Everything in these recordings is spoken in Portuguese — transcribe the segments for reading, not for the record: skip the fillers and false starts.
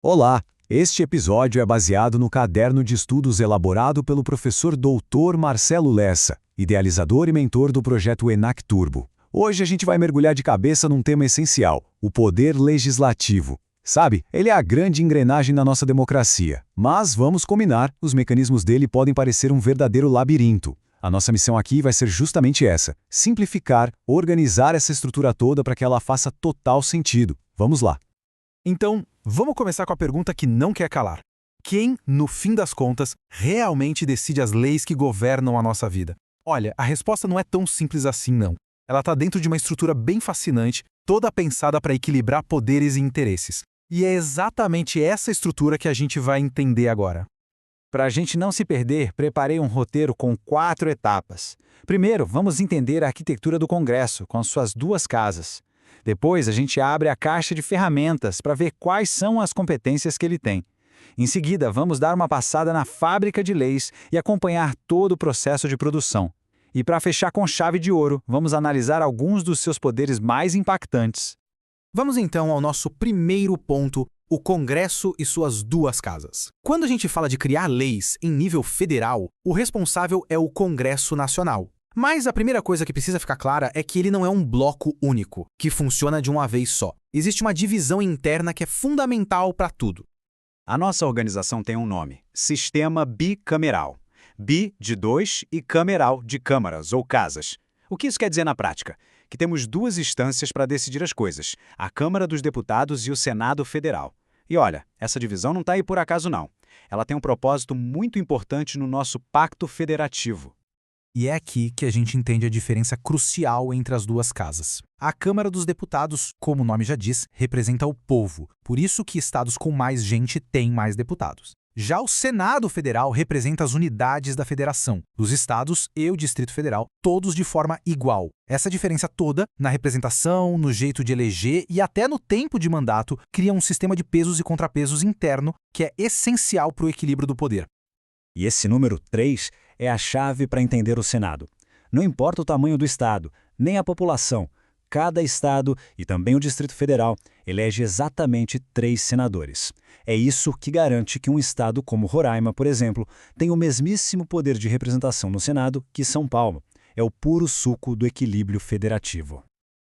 Olá! Este episódio é baseado no caderno de estudos elaborado pelo professor Dr. Marcelo Lessa, idealizador e mentor do projeto ENAC Turbo. Hoje a gente vai mergulhar de cabeça num tema essencial, o poder legislativo. Sabe, ele é a grande engrenagem na nossa democracia, mas vamos combinar, os mecanismos dele podem parecer um verdadeiro labirinto. A nossa missão aqui vai ser justamente essa, simplificar, organizar essa estrutura toda para que ela faça total sentido. Vamos lá! Então, vamos começar com a pergunta que não quer calar. Quem, no fim das contas, realmente decide as leis que governam a nossa vida? Olha, a resposta não é tão simples assim, não. Ela está dentro de uma estrutura bem fascinante, toda pensada para equilibrar poderes e interesses. E é exatamente essa estrutura que a gente vai entender agora. Para a gente não se perder, preparei um roteiro com 4 etapas. Primeiro, vamos entender a arquitetura do Congresso, com suas 2 casas. Depois, a gente abre a caixa de ferramentas para ver quais são as competências que ele tem. Em seguida, vamos dar uma passada na fábrica de leis e acompanhar todo o processo de produção. E para fechar com chave de ouro, vamos analisar alguns dos seus poderes mais impactantes. Vamos então ao nosso primeiro ponto, o Congresso e suas 2 casas. Quando a gente fala de criar leis em nível federal, o responsável é o Congresso Nacional. Mas a primeira coisa que precisa ficar clara é que ele não é um bloco único, que funciona de uma vez só. Existe uma divisão interna que é fundamental para tudo. A nossa organização tem um nome: Sistema Bicameral. Bi de 2 e cameral de câmaras ou casas. O que isso quer dizer na prática? Que temos 2 instâncias para decidir as coisas, a Câmara dos Deputados e o Senado Federal. E olha, essa divisão não está aí por acaso não. Ela tem um propósito muito importante no nosso Pacto Federativo. E é aqui que a gente entende a diferença crucial entre as 2 casas. A Câmara dos Deputados, como o nome já diz, representa o povo. Por isso que estados com mais gente têm mais deputados. Já o Senado Federal representa as unidades da federação, dos estados e o Distrito Federal, todos de forma igual. Essa diferença toda, na representação, no jeito de eleger e até no tempo de mandato, cria um sistema de pesos e contrapesos interno que é essencial para o equilíbrio do poder. E esse número 3 é a chave para entender o Senado. Não importa o tamanho do estado, nem a população, cada estado e também o Distrito Federal elege exatamente 3 senadores. É isso que garante que um estado como Roraima, por exemplo, tem o mesmíssimo poder de representação no Senado que São Paulo. É o puro suco do equilíbrio federativo.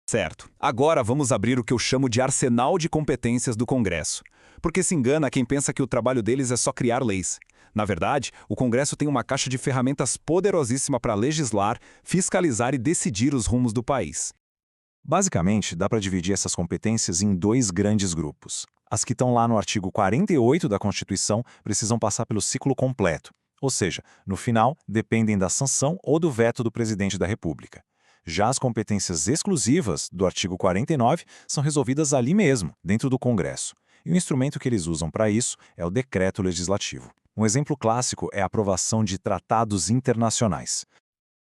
Certo. Agora vamos abrir o que eu chamo de arsenal de competências do Congresso. Porque se engana quem pensa que o trabalho deles é só criar leis. Na verdade, o Congresso tem uma caixa de ferramentas poderosíssima para legislar, fiscalizar e decidir os rumos do país. Basicamente, dá para dividir essas competências em 2 grandes grupos. As que estão lá no artigo 48 da Constituição precisam passar pelo ciclo completo, ou seja, no final, dependem da sanção ou do veto do presidente da República. Já as competências exclusivas do artigo 49 são resolvidas ali mesmo, dentro do Congresso. E o instrumento que eles usam para isso é o decreto legislativo. Um exemplo clássico é a aprovação de tratados internacionais.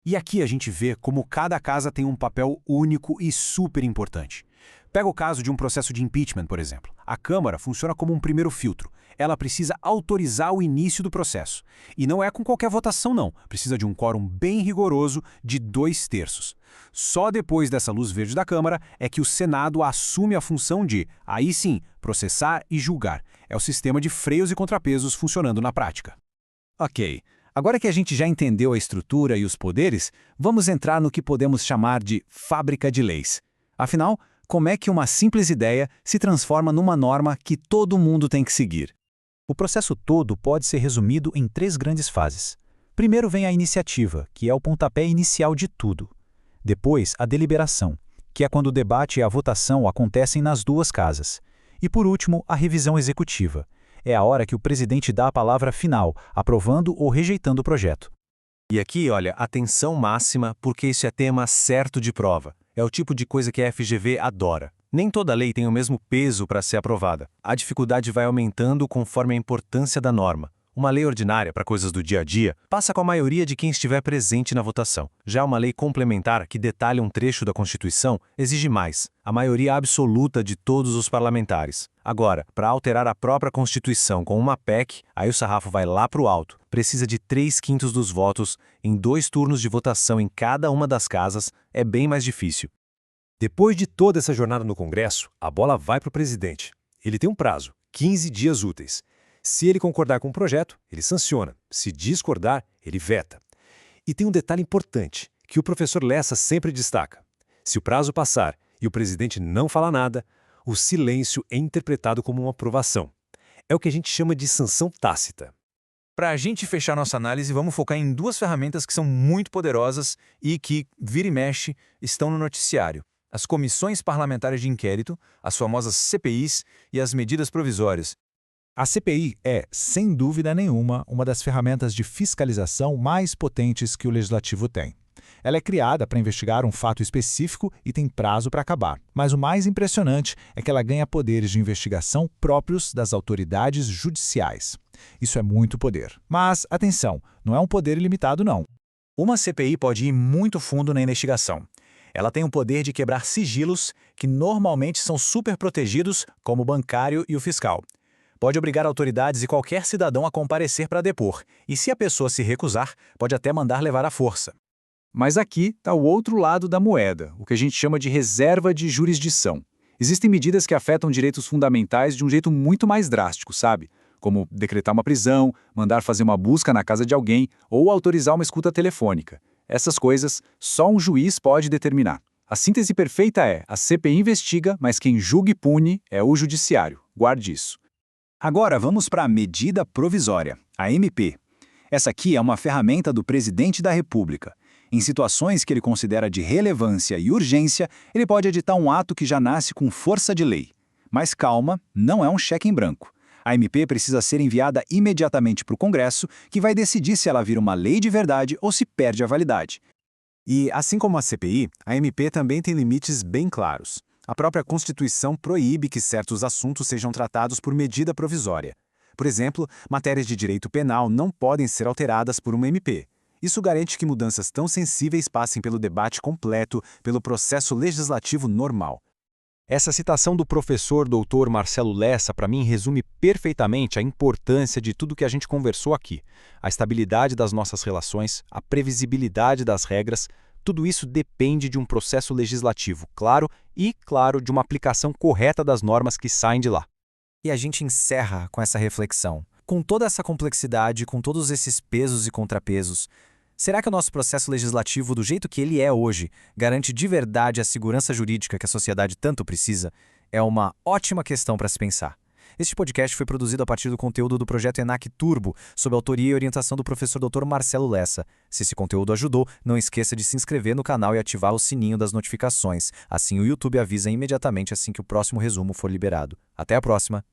E aqui a gente vê como cada casa tem um papel único e super importante. Pega o caso de um processo de impeachment, por exemplo. A Câmara funciona como um primeiro filtro. Ela precisa autorizar o início do processo. E não é com qualquer votação, não. Precisa de um quórum bem rigoroso de 2/3. Só depois dessa luz verde da Câmara é que o Senado assume a função de, aí sim, processar e julgar. É o sistema de freios e contrapesos funcionando na prática. Ok, agora que a gente já entendeu a estrutura e os poderes, vamos entrar no que podemos chamar de fábrica de leis. Afinal, como é que uma simples ideia se transforma numa norma que todo mundo tem que seguir? O processo todo pode ser resumido em 3 grandes fases. Primeiro vem a iniciativa, que é o pontapé inicial de tudo. Depois, a deliberação, que é quando o debate e a votação acontecem nas 2 casas. E por último, a revisão executiva. É a hora que o presidente dá a palavra final, aprovando ou rejeitando o projeto. E aqui, olha, atenção máxima, porque isso é tema certo de prova. É o tipo de coisa que a FGV adora. Nem toda lei tem o mesmo peso para ser aprovada. A dificuldade vai aumentando conforme a importância da norma. Uma lei ordinária para coisas do dia a dia passa com a maioria de quem estiver presente na votação. Já uma lei complementar que detalha um trecho da Constituição exige mais, a maioria absoluta de todos os parlamentares. Agora, para alterar a própria Constituição com uma PEC, aí o sarrafo vai lá para o alto. Precisa de 3/5 dos votos em 2 turnos de votação em cada uma das casas, é bem mais difícil. Depois de toda essa jornada no Congresso, a bola vai para o presidente. Ele tem um prazo, 15 dias úteis. Se ele concordar com o projeto, ele sanciona. Se discordar, ele veta. E tem um detalhe importante, que o professor Lessa sempre destaca. Se o prazo passar e o presidente não falar nada, o silêncio é interpretado como uma aprovação. É o que a gente chama de sanção tácita. Para a gente fechar nossa análise, vamos focar em duas ferramentas que são muito poderosas e que, vira e mexe, estão no noticiário. As comissões parlamentares de inquérito, as famosas CPIs e as medidas provisórias. A CPI é, sem dúvida nenhuma, uma das ferramentas de fiscalização mais potentes que o Legislativo tem. Ela é criada para investigar um fato específico e tem prazo para acabar. Mas o mais impressionante é que ela ganha poderes de investigação próprios das autoridades judiciais. Isso é muito poder. Mas, atenção, não é um poder ilimitado, não. Uma CPI pode ir muito fundo na investigação. Ela tem o poder de quebrar sigilos que normalmente são super protegidos, como o bancário e o fiscal. Pode obrigar autoridades e qualquer cidadão a comparecer para depor, e se a pessoa se recusar, pode até mandar levar à força. Mas aqui está o outro lado da moeda, o que a gente chama de reserva de jurisdição. Existem medidas que afetam direitos fundamentais de um jeito muito mais drástico, sabe? Como decretar uma prisão, mandar fazer uma busca na casa de alguém ou autorizar uma escuta telefônica. Essas coisas só um juiz pode determinar. A síntese perfeita é: a CPI investiga, mas quem julga e pune é o judiciário. Guarde isso. Agora vamos para a medida provisória, a MP. Essa aqui é uma ferramenta do presidente da República. Em situações que ele considera de relevância e urgência, ele pode editar um ato que já nasce com força de lei. Mas calma, não é um cheque em branco. A MP precisa ser enviada imediatamente para o Congresso, que vai decidir se ela vira uma lei de verdade ou se perde a validade. E, assim como a CPI, a MP também tem limites bem claros. A própria Constituição proíbe que certos assuntos sejam tratados por medida provisória. Por exemplo, matérias de direito penal não podem ser alteradas por uma MP. Isso garante que mudanças tão sensíveis passem pelo debate completo, pelo processo legislativo normal. Essa citação do professor Dr. Marcelo Lessa, para mim, resume perfeitamente a importância de tudo que a gente conversou aqui. A estabilidade das nossas relações, a previsibilidade das regras, tudo isso depende de um processo legislativo claro e, claro, de uma aplicação correta das normas que saem de lá. E a gente encerra com essa reflexão. Com toda essa complexidade, com todos esses pesos e contrapesos, será que o nosso processo legislativo, do jeito que ele é hoje, garante de verdade a segurança jurídica que a sociedade tanto precisa? É uma ótima questão para se pensar. Este podcast foi produzido a partir do conteúdo do projeto ENAC Turbo, sob autoria e orientação do professor Dr. Marcelo Lessa. Se esse conteúdo ajudou, não esqueça de se inscrever no canal e ativar o sininho das notificações. Assim o YouTube avisa imediatamente assim que o próximo resumo for liberado. Até a próxima!